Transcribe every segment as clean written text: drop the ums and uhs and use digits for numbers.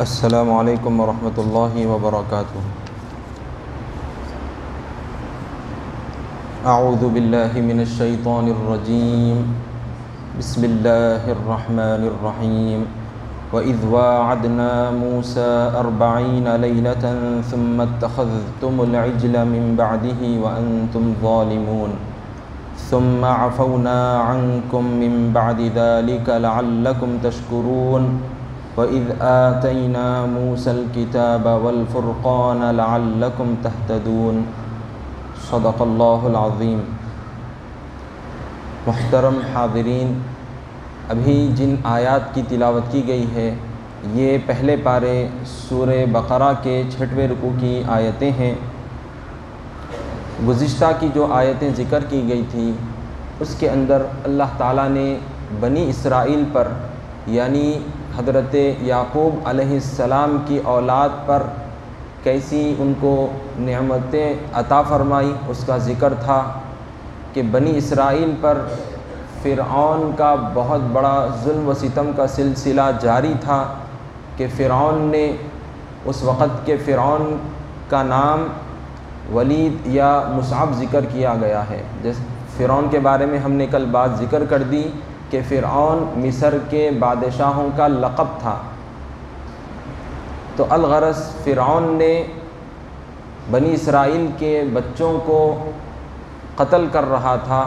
السلام علیکم ورحمۃ اللہ وبرکاتہ۔ اعوذ باللہ من الشیطان الرجیم، بسم اللہ الرحمن الرحیم۔ وَإِذْ وَاعَدْنَا مُوسَىٰ 40 لَيْلَةً ثُمَّ اتَّخَذْتُمُ الْعِجْلَ مِن بَعْدِهِ وَأَنْتُمْ ظَالِمُونَ ثُمَّ عَفَوْنَا عَنْكُم مِّن بَعْدِ ذَلِكَ لَعَلَّكُمْ تَشْكُرُونَ وَإِذْ آتَيْنَا مُوسَى الْكِتَابَ وَالْفُرْقَانَ لَعَلَّكُمْ تَهْتَدُونَ۔ صدق اللہ العظیم۔ محترم حاضرین، ابھی جن آیات کی تلاوت کی گئی ہے یہ پہلے پارے سورہ بقرہ کے 6ویں رکوع کی آیتیں ہیں۔ گزشتہ کی جو آیتیں ذکر کی گئی تھیں اس کے اندر اللہ تعالیٰ نے بنی اسرائیل پر یعنی حضرت یعقوب علیہ السلام کی اولاد پر کیسی ان کو نعمتیں عطا فرمائی اس کا ذکر تھا کہ بنی اسرائیل پر فرعون کا بہت بڑا ظلم و ستم کا سلسلہ جاری تھا کہ فرعون نے اس وقت کے فرعون کا نام ولید یا مصعب ذکر کیا گیا ہے۔ جیسے فرعون کے بارے میں ہم نے کل بات ذکر کر دی کہ فرعون مصر کے بادشاہوں کا لقب تھا۔ تو الغرض فرعون نے بنی اسرائیل کے بچوں کو قتل کر رہا تھا۔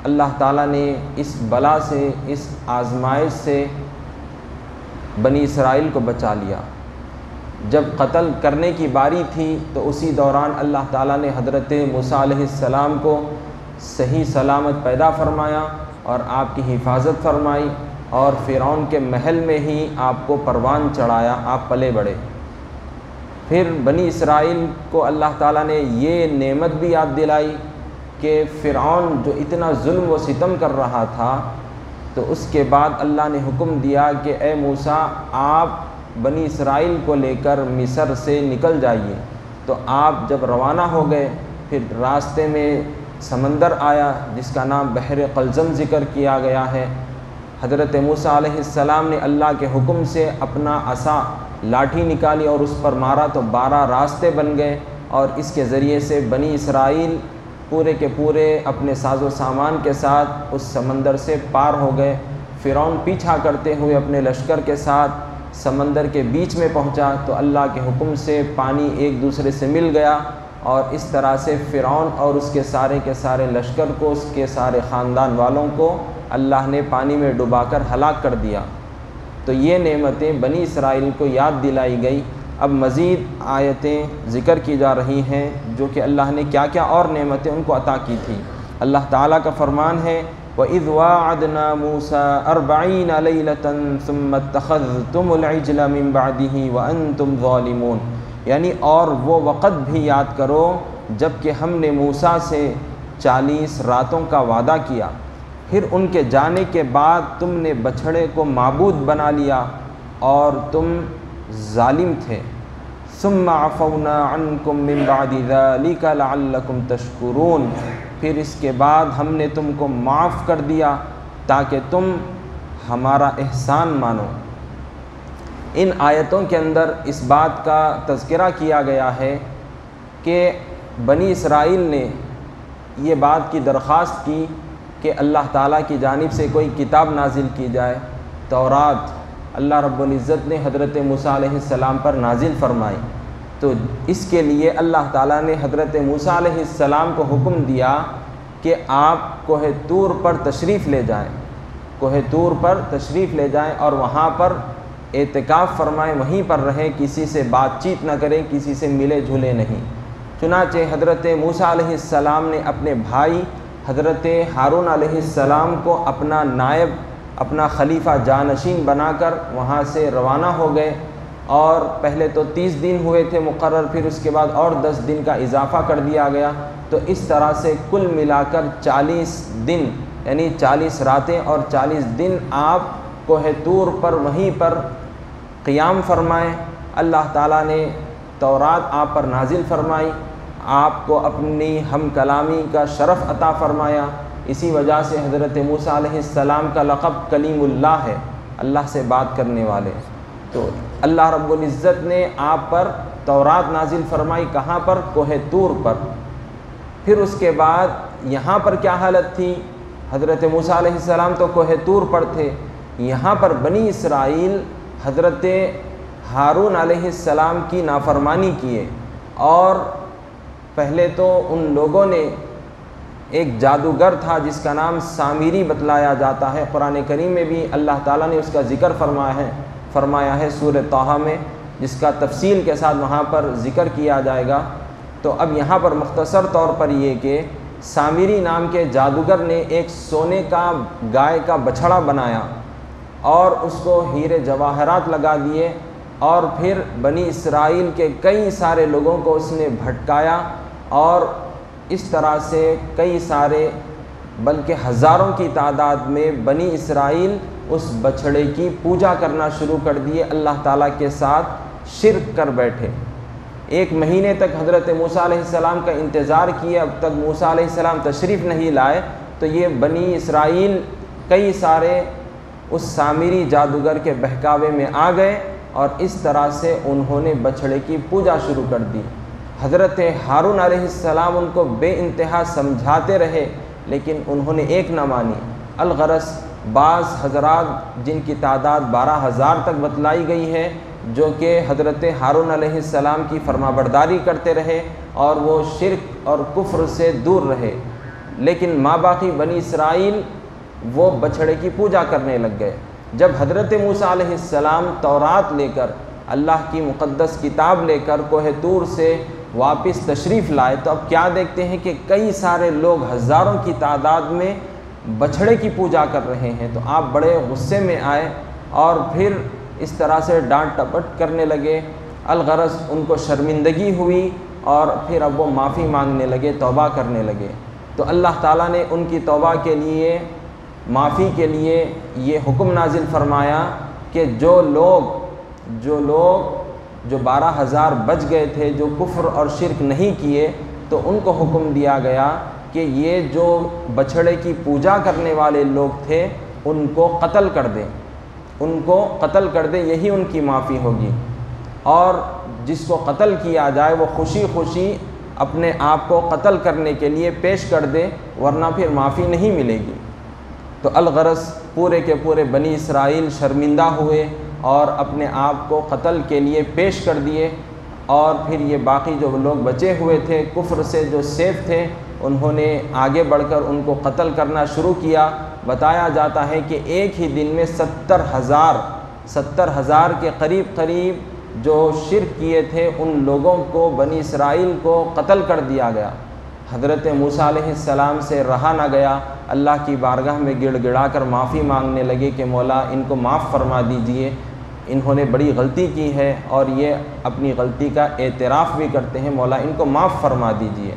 اللہ تعالیٰ نے اس بلا سے، اس آزمائش سے بنی اسرائیل کو بچا لیا۔ جب قتل کرنے کی باری تھی تو اسی دوران اللہ تعالیٰ نے حضرت موسیٰ علیہ السلام کو صحیح سلامت پیدا فرمایا اور آپ کی حفاظت فرمائی اور فرعون کے محل میں ہی آپ کو پروان چڑھایا، آپ پلے بڑھے۔ پھر بنی اسرائیل کو اللہ تعالیٰ نے یہ نعمت بھی یاد دلائی کہ فرعون جو اتنا ظلم و ستم کر رہا تھا تو اس کے بعد اللہ نے حکم دیا کہ اے موسیٰ آپ بنی اسرائیل کو لے کر مصر سے نکل جائیے۔ تو آپ جب روانہ ہو گئے پھر راستے میں سمندر آیا جس کا نام بحر قلزم ذکر کیا گیا ہے۔ حضرت موسیٰ علیہ السلام نے اللہ کے حکم سے اپنا عصا لاٹھی نکالی اور اس پر مارا تو 12 راستے بن گئے اور اس کے ذریعے سے بنی اسرائیل پورے کے پورے اپنے ساز و سامان کے ساتھ اس سمندر سے پار ہو گئے۔ فرعون پیچھا کرتے ہوئے اپنے لشکر کے ساتھ سمندر کے بیچ میں پہنچا تو اللہ کے حکم سے پانی ایک دوسرے سے مل گیا اور اس طرح سے فرعون اور اس کے سارے لشکر کو، اس کے سارے خاندان والوں کو اللہ نے پانی میں ڈبا کر ہلاک کر دیا۔ تو یہ نعمتیں بنی اسرائیل کو یاد دلائی گئی۔ اب مزید آیتیں ذکر کی جا رہی ہیں جو کہ اللہ نے کیا کیا اور نعمتیں ان کو عطا کی تھیں۔ اللہ تعالیٰ کا فرمان ہے وَإِذْ وَاعَدْنَا مُوسَىٰ 40 لَيْلَةً ثُمَّ اتَّخَذْتُمُ الْعِجْلَ مِن بَعْدِهِ وَأَنْتُمْ ظَالِمُونَ، یعنی اور وہ وقت بھی یاد کرو جب کہ ہم نے موسیٰ سے 40 راتوں کا وعدہ کیا، پھر ان کے جانے کے بعد تم نے بچھڑے کو معبود بنا لیا اور تم ظالم تھے۔ ثم عفونا عنکم من بعد ذلک لعلکم تشکرون، پھر اس کے بعد ہم نے تم کو معاف کر دیا تاکہ تم ہمارا احسان مانو۔ ان آیتوں کے اندر اس بات کا تذکرہ کیا گیا ہے کہ بنی اسرائیل نے یہ بات کی درخواست کی کہ اللہ تعالیٰ کی جانب سے کوئی کتاب نازل کی جائے۔ تورات اللہ رب العزت نے حضرت موسیٰ علیہ السلام پر نازل فرمائی، تو اس کے لیے اللہ تعالیٰ نے حضرت موسیٰ علیہ السلام کو حکم دیا کہ آپ کوہ طور پر تشریف لے جائیں، کوہ طور پر تشریف لے جائیں اور وہاں پر اعتکاف فرمائیں، وہیں پر رہیں، کسی سے بات چیت نہ کریں، کسی سے ملے جھلے نہیں۔ چنانچہ حضرت موسیٰ علیہ السلام نے اپنے بھائی حضرت ہارون علیہ السلام کو اپنا نائب، اپنا خلیفہ جانشین بنا کر وہاں سے روانہ ہو گئے اور پہلے تو 30 دن ہوئے تھے مقرر، پھر اس کے بعد اور 10 دن کا اضافہ کر دیا گیا، تو اس طرح سے کل ملا کر 40 دن یعنی 40 راتیں اور 40 دن آپ کوہ طور پر وہیں پر قیام فرمائیں۔ اللہ تعالیٰ نے تورات آپ پر نازل فرمائی، آپ کو اپنی ہم کلامی کا شرف عطا فرمایا۔ اسی وجہ سے حضرت موسیٰ علیہ السلام کا لقب کلیم اللہ ہے، اللہ سے بات کرنے والے۔ تو اللہ رب العزت نے آپ پر تورات نازل فرمائی، کہاں پر؟ کوہ طور پر۔ پھر اس کے بعد یہاں پر کیا حالت تھی؟ حضرت موسیٰ علیہ السلام تو کوہ طور پر تھے، یہاں پر بنی اسرائیل حضرت ہارون علیہ السلام کی نافرمانی کیے، اور پہلے تو ان لوگوں نے ایک جادوگر تھا جس کا نام سامری بتلایا جاتا ہے، قرآن کریم میں بھی اللہ تعالیٰ نے اس کا ذکر فرمایا ہے سورہ طٰہٰ میں، جس کا تفصیل کے ساتھ وہاں پر ذکر کیا جائے گا۔ تو اب یہاں پر مختصر طور پر یہ کہ سامری نام کے جادوگر نے ایک سونے کا گائے کا بچھڑا بنایا اور اس کو ہیرے جواہرات لگا دیے، اور پھر بنی اسرائیل کے کئی سارے لوگوں کو اس نے بھٹکایا، اور اس طرح سے کئی سارے بلکہ ہزاروں کی تعداد میں بنی اسرائیل اس بچھڑے کی پوجا کرنا شروع کر دیے، اللہ تعالیٰ کے ساتھ شرک کر بیٹھے۔ ایک مہینے تک حضرت موسیٰ علیہ السلام کا انتظار کیا، اب تک موسیٰ علیہ السلام تشریف نہیں لائے، تو یہ بنی اسرائیل کئی سارے اس سامری جادوگر کے بہکاوے میں آ گئے، اور اس طرح سے انہوں نے بچھڑے کی پوجا شروع کر دی۔ حضرت ہارون علیہ السلام ان کو بے انتہا سمجھاتے رہے، لیکن انہوں نے ایک نہ مانی۔ الغرض بعض حضرات جن کی تعداد 12,000 تک بتلائی گئی ہے، جو کہ حضرت ہارون علیہ السلام کی فرمانبرداری کرتے رہے اور وہ شرک اور کفر سے دور رہے، لیکن ماباقی بنی اسرائیل وہ بچھڑے کی پوجا کرنے لگ گئے۔ جب حضرت موسیٰ علیہ السلام تورات لے کر، اللہ کی مقدس کتاب لے کر کوہ طور سے واپس تشریف لائے، تو اب کیا دیکھتے ہیں کہ کئی سارے لوگ ہزاروں کی تعداد میں بچھڑے کی پوجا کر رہے ہیں۔ تو آپ بڑے غصے میں آئے اور پھر اس طرح سے ڈانٹ ٹپٹ کرنے لگے۔ الغرض ان کو شرمندگی ہوئی، اور پھر اب وہ معافی مانگنے لگے، توبہ کرنے لگے۔ تو اللہ تعالیٰ نے ان کی توبہ کے لیے، معافی کے لیے یہ حکم نازل فرمایا کہ جو لوگ 12,000 بچ گئے تھے، جو کفر اور شرک نہیں کیے، تو ان کو حکم دیا گیا کہ یہ جو بچھڑے کی پوجا کرنے والے لوگ تھے ان کو قتل کر دیں، یہی ان کی معافی ہوگی۔ اور جس کو قتل کیا جائے وہ خوشی خوشی اپنے آپ کو قتل کرنے کے لیے پیش کر دے، ورنہ پھر معافی نہیں ملے گی۔ تو الغرض پورے کے پورے بنی اسرائیل شرمندہ ہوئے اور اپنے آپ کو قتل کے لیے پیش کر دیے، اور پھر یہ باقی جو لوگ بچے ہوئے تھے کفر سے، جو سیف تھے، انہوں نے آگے بڑھ کر ان کو قتل کرنا شروع کیا۔ بتایا جاتا ہے کہ ایک ہی دن میں 70,000 کے قریب جو شرک کیے تھے ان لوگوں کو، بنی اسرائیل کو قتل کر دیا گیا۔ حضرت موسیٰ علیہ السلام سے رہا نہ گیا، اللہ کی بارگاہ میں گڑ گڑا کر معافی مانگنے لگے کہ مولا ان کو معاف فرما دیجئے، انہوں نے بڑی غلطی کی ہے اور یہ اپنی غلطی کا اعتراف بھی کرتے ہیں، مولا ان کو معاف فرما دیجئے۔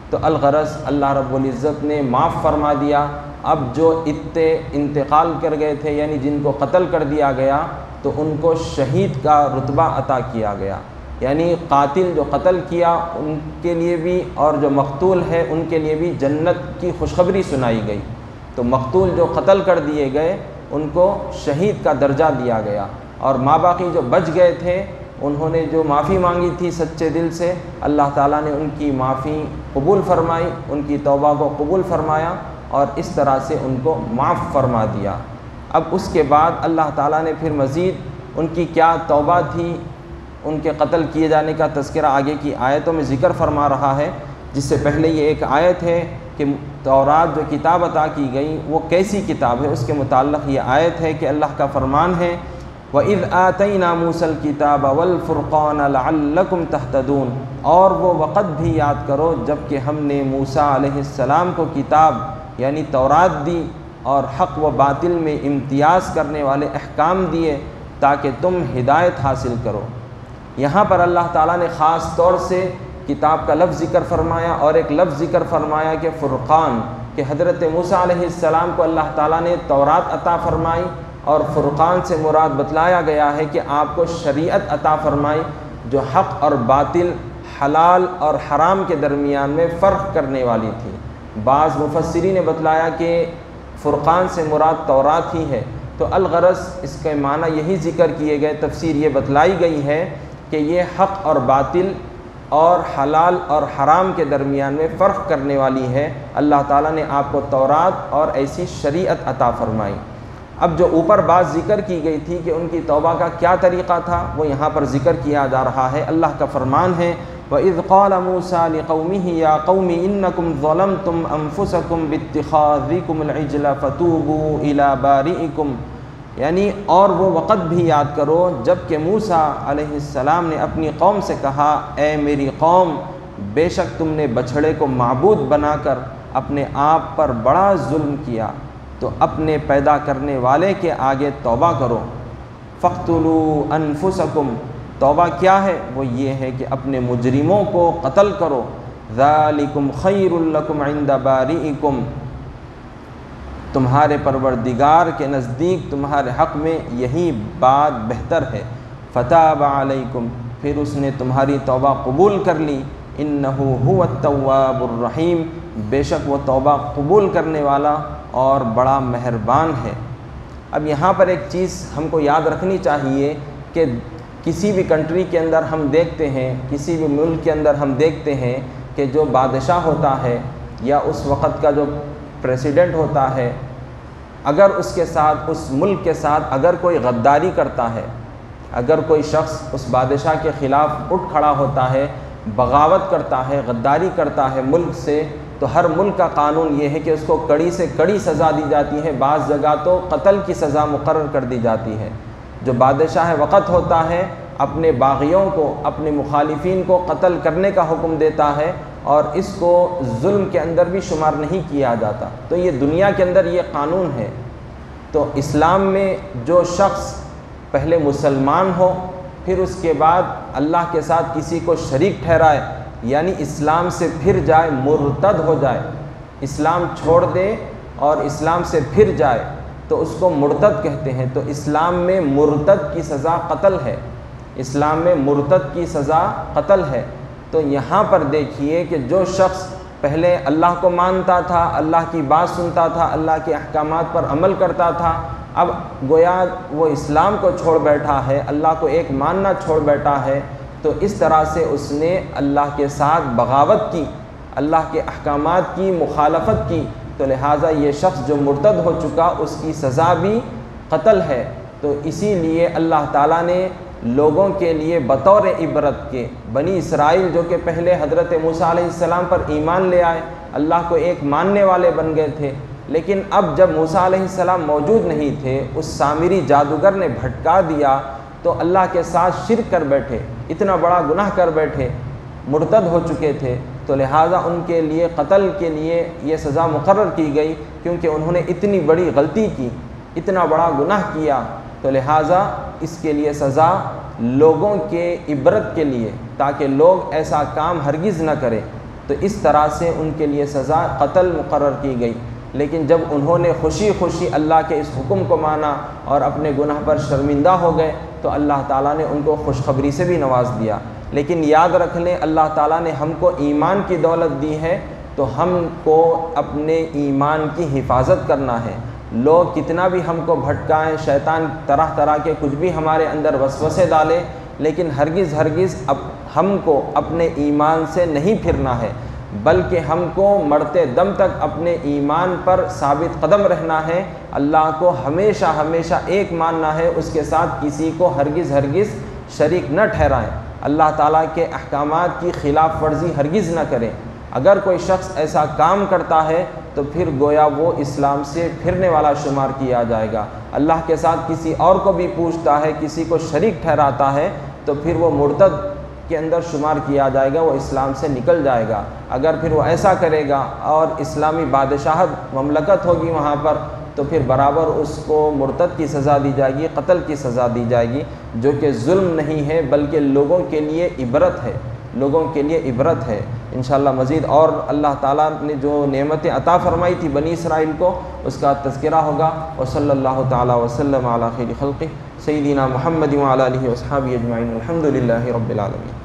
تو الغرض اللہ رب العزت نے معاف فرما دیا۔ اب جو انتقال کر گئے تھے، یعنی جن کو قتل کر دیا گیا، تو ان کو شہید کا رتبہ عطا کیا گیا، یعنی قاتل جو قتل کیا ان کے لیے بھی، اور جو مقتول ہے ان کے لیے بھی جنت کی خوشخبری سنائی گئی۔ تو مقتول جو قتل کر دیے گئے ان کو شہید کا درجہ دیا گیا، اور ماباقی جو بچ گئے تھے انہوں نے جو معافی مانگی تھی سچے دل سے، اللہ تعالیٰ نے ان کی معافی قبول فرمائی، ان کی توبہ کو قبول فرمایا، اور اس طرح سے ان کو معاف فرما دیا۔ اب اس کے بعد اللہ تعالیٰ نے پھر مزید ان کی کیا توبہ تھی، ان کے قتل کیے جانے کا تذکرہ آگے کی آیتوں میں ذکر فرما رہا ہے۔ جس سے پہلے یہ ایک آیت ہے کہ تورات جو کتاب عطا کی گئی وہ کیسی کتاب ہے، اس کے متعلق یہ آیت ہے کہ اللہ کا فرمان ہے وَإِذْ آتَيْنَا مُوسَى الْكِتَابَ وَالْفُرْقَانَ لَعَلَّكُمْ تَهْتَدُونَ، اور وہ وقت بھی یاد کرو جب کہ ہم نے موسیٰ علیہ السلام کو کتاب یعنی تورات دی، اور حق و باطل میں امتیاز کرنے والے احکام دیے تاکہ تم ہدایت حاصل کرو۔ یہاں پر اللہ تعالیٰ نے خاص طور سے کتاب کا لفظ ذکر فرمایا، اور ایک لفظ ذکر فرمایا کہ فرقان، کہ حضرت موسیٰ علیہ السلام کو اللہ تعالیٰ نے تورات عطا فرمائی، اور فرقان سے مراد بتلایا گیا ہے کہ آپ کو شریعت عطا فرمائی جو حق اور باطل، حلال اور حرام کے درمیان میں فرق کرنے والی تھی۔ بعض مفسرین نے بتلایا کہ فرقان سے مراد تورات ہی ہے، تو الغرض اس کے معنی یہی ذکر کیے گئے، تفسیر یہ بتلائی گئی ہے کہ یہ حق اور باطل اور حلال اور حرام کے درمیان میں فرق کرنے والی ہے۔ اللہ تعالیٰ نے آپ کو تورات اور ایسی شریعت عطا فرمائی۔ اب جو اوپر بات ذکر کی گئی تھی کہ ان کی توبہ کا کیا طریقہ تھا، وہ یہاں پر ذکر کیا جا رہا ہے۔ اللہ کا فرمان ہے وَإِذْ قَالَ مُوسَىٰ لِقَوْمِهِ يَا قَوْمِ إِنَّكُمْ ظَلَمْتُمْ أَنفُسَكُمْ بِاتِّخَاذِكُمُ الْعِجْلَ فَتُوبُوا إِلَىٰ بَارِئِكُمْ، یعنی اور وہ وقت بھی یاد کرو جب کہ موسیٰ علیہ السلام نے اپنی قوم سے کہا، اے میری قوم، بے شک تم نے بچھڑے کو معبود بنا کر اپنے آپ پر بڑا ظلم کیا، تو اپنے پیدا کرنے والے کے آگے توبہ کرو۔ فَاقْتُلُوا أَنفُسَكُمْ، توبہ کیا ہے؟ وہ یہ ہے کہ اپنے مجرموں کو قتل کرو۔ ذَلِكُمْ خَيْرٌ لَكُمْ عِنْدَ بَارِئِكُمْ، تمہارے پروردگار کے نزدیک تمہارے حق میں یہی بات بہتر ہے۔ فَتَابَ عَلَيْكُمْ، پھر اس نے تمہاری توبہ قبول کر لی۔ إِنَّهُ هُوَ التَّوَّابُ الرَّحِيمُ، بے شک وہ توبہ قبول کرنے والا اور بڑا مہربان ہے۔ اب یہاں پر ایک چیز ہم کو یاد رکھنی چاہیے کہ کسی بھی کنٹری کے اندر ہم دیکھتے ہیں، کسی بھی ملک کے اندر ہم دیکھتے ہیں کہ جو بادشاہ ہوتا ہے یا اس وقت کا جو پریسیڈنٹ ہوتا ہے، اگر اس کے ساتھ، اس ملک کے ساتھ اگر کوئی غداری کرتا ہے، اگر کوئی شخص اس بادشاہ کے خلاف اٹھ کھڑا ہوتا ہے، بغاوت کرتا ہے، غداری کرتا ہے ملک سے، تو ہر ملک کا قانون یہ ہے کہ اس کو کڑی سے کڑی سزا دی جاتی ہے، بعض جگہ تو قتل کی سزا مقرر کر دی جاتی ہے۔ جو بادشاہ وقت ہوتا ہے اپنے باغیوں کو، اپنے مخالفین کو قتل کرنے کا حکم دیتا ہے، اور اس کو ظلم کے اندر بھی شمار نہیں کیا جاتا۔ تو یہ دنیا کے اندر یہ قانون ہے۔ تو اسلام میں جو شخص پہلے مسلمان ہو، پھر اس کے بعد اللہ کے ساتھ کسی کو شریک ٹھہرائے، یعنی اسلام سے پھر جائے، مرتد ہو جائے، اسلام چھوڑ دے اور اسلام سے پھر جائے، تو اس کو مرتد کہتے ہیں۔ تو اسلام میں مرتد کی سزا قتل ہے، اسلام میں مرتد کی سزا قتل ہے۔ تو یہاں پر دیکھیے کہ جو شخص پہلے اللہ کو مانتا تھا، اللہ کی بات سنتا تھا، اللہ کے احکامات پر عمل کرتا تھا، اب گویا وہ اسلام کو چھوڑ بیٹھا ہے، اللہ کو ایک ماننا چھوڑ بیٹھا ہے، تو اس طرح سے اس نے اللہ کے ساتھ بغاوت کی، اللہ کے احکامات کی مخالفت کی، تو لہٰذا یہ شخص جو مرتد ہو چکا اس کی سزا بھی قتل ہے۔ تو اسی لیے اللہ تعالیٰ نے لوگوں کے لیے بطور عبرت کے، بنی اسرائیل جو کہ پہلے حضرت موسیٰ علیہ السلام پر ایمان لے آئے، اللہ کو ایک ماننے والے بن گئے تھے، لیکن اب جب موسیٰ علیہ السلام موجود نہیں تھے، اس سامری جادوگر نے بھٹکا دیا، تو اللہ کے ساتھ شرک کر بیٹھے، اتنا بڑا گناہ کر بیٹھے، مرتد ہو چکے تھے، تو لہٰذا ان کے لیے قتل کے لیے یہ سزا مقرر کی گئی، کیونکہ انہوں نے اتنی بڑی غلطی کی، اتنا بڑا گناہ کیا، تو لہٰذا اس کے لیے سزا لوگوں کے عبرت کے لیے، تاکہ لوگ ایسا کام ہرگز نہ کریں، تو اس طرح سے ان کے لیے سزا قتل مقرر کی گئی۔ لیکن جب انہوں نے خوشی خوشی اللہ کے اس حکم کو مانا اور اپنے گناہ پر شرمندہ ہو گئے، تو اللہ تعالیٰ نے ان کو خوشخبری سے بھی نواز دیا۔ لیکن یاد رکھ لیں، اللہ تعالیٰ نے ہم کو ایمان کی دولت دی ہے، تو ہم کو اپنے ایمان کی حفاظت کرنا ہے۔ لوگ کتنا بھی ہم کو بھٹکائیں، شیطان طرح طرح کے کچھ بھی ہمارے اندر وسوسے ڈالے، لیکن ہرگز ہم کو اپنے ایمان سے نہیں پھرنا ہے، بلکہ ہم کو مرتے دم تک اپنے ایمان پر ثابت قدم رہنا ہے، اللہ کو ہمیشہ ہمیشہ ایک ماننا ہے، اس کے ساتھ کسی کو ہرگز شریک نہ ٹھہرائیں، اللہ تعالیٰ کے احکامات کی خلاف ورزی ہرگز نہ کریں۔ اگر کوئی شخص ایسا کام کرتا ہے تو پھر گویا وہ اسلام سے پھرنے والا شمار کیا جائے گا۔ اللہ کے ساتھ کسی اور کو بھی پوچھتا ہے، کسی کو شریک ٹھہراتا ہے، تو پھر وہ مرتد کے اندر شمار کیا جائے گا، وہ اسلام سے نکل جائے گا۔ اگر پھر وہ ایسا کرے گا اور اسلامی بادشاہت مملکت ہوگی وہاں پر، تو پھر برابر اس کو مرتد کی سزا دی جائے گی، قتل کی سزا دی جائے گی، جو کہ ظلم نہیں ہے بلکہ لوگوں کے لیے عبرت ہے، لوگوں کے لیے عبرت ہے۔ انشاءاللہ مزید اور اللہ تعالیٰ نے جو نعمتیں عطا فرمائی تھی بنی اسرائیل کو، اس کا تذکرہ ہوگا۔ وصلی اللہ تعالیٰ وسلم علی خیر خلقہ سیدنا محمد وعلی آلہ وصحبہ اجمعین، الحمد للہ رب العالمین۔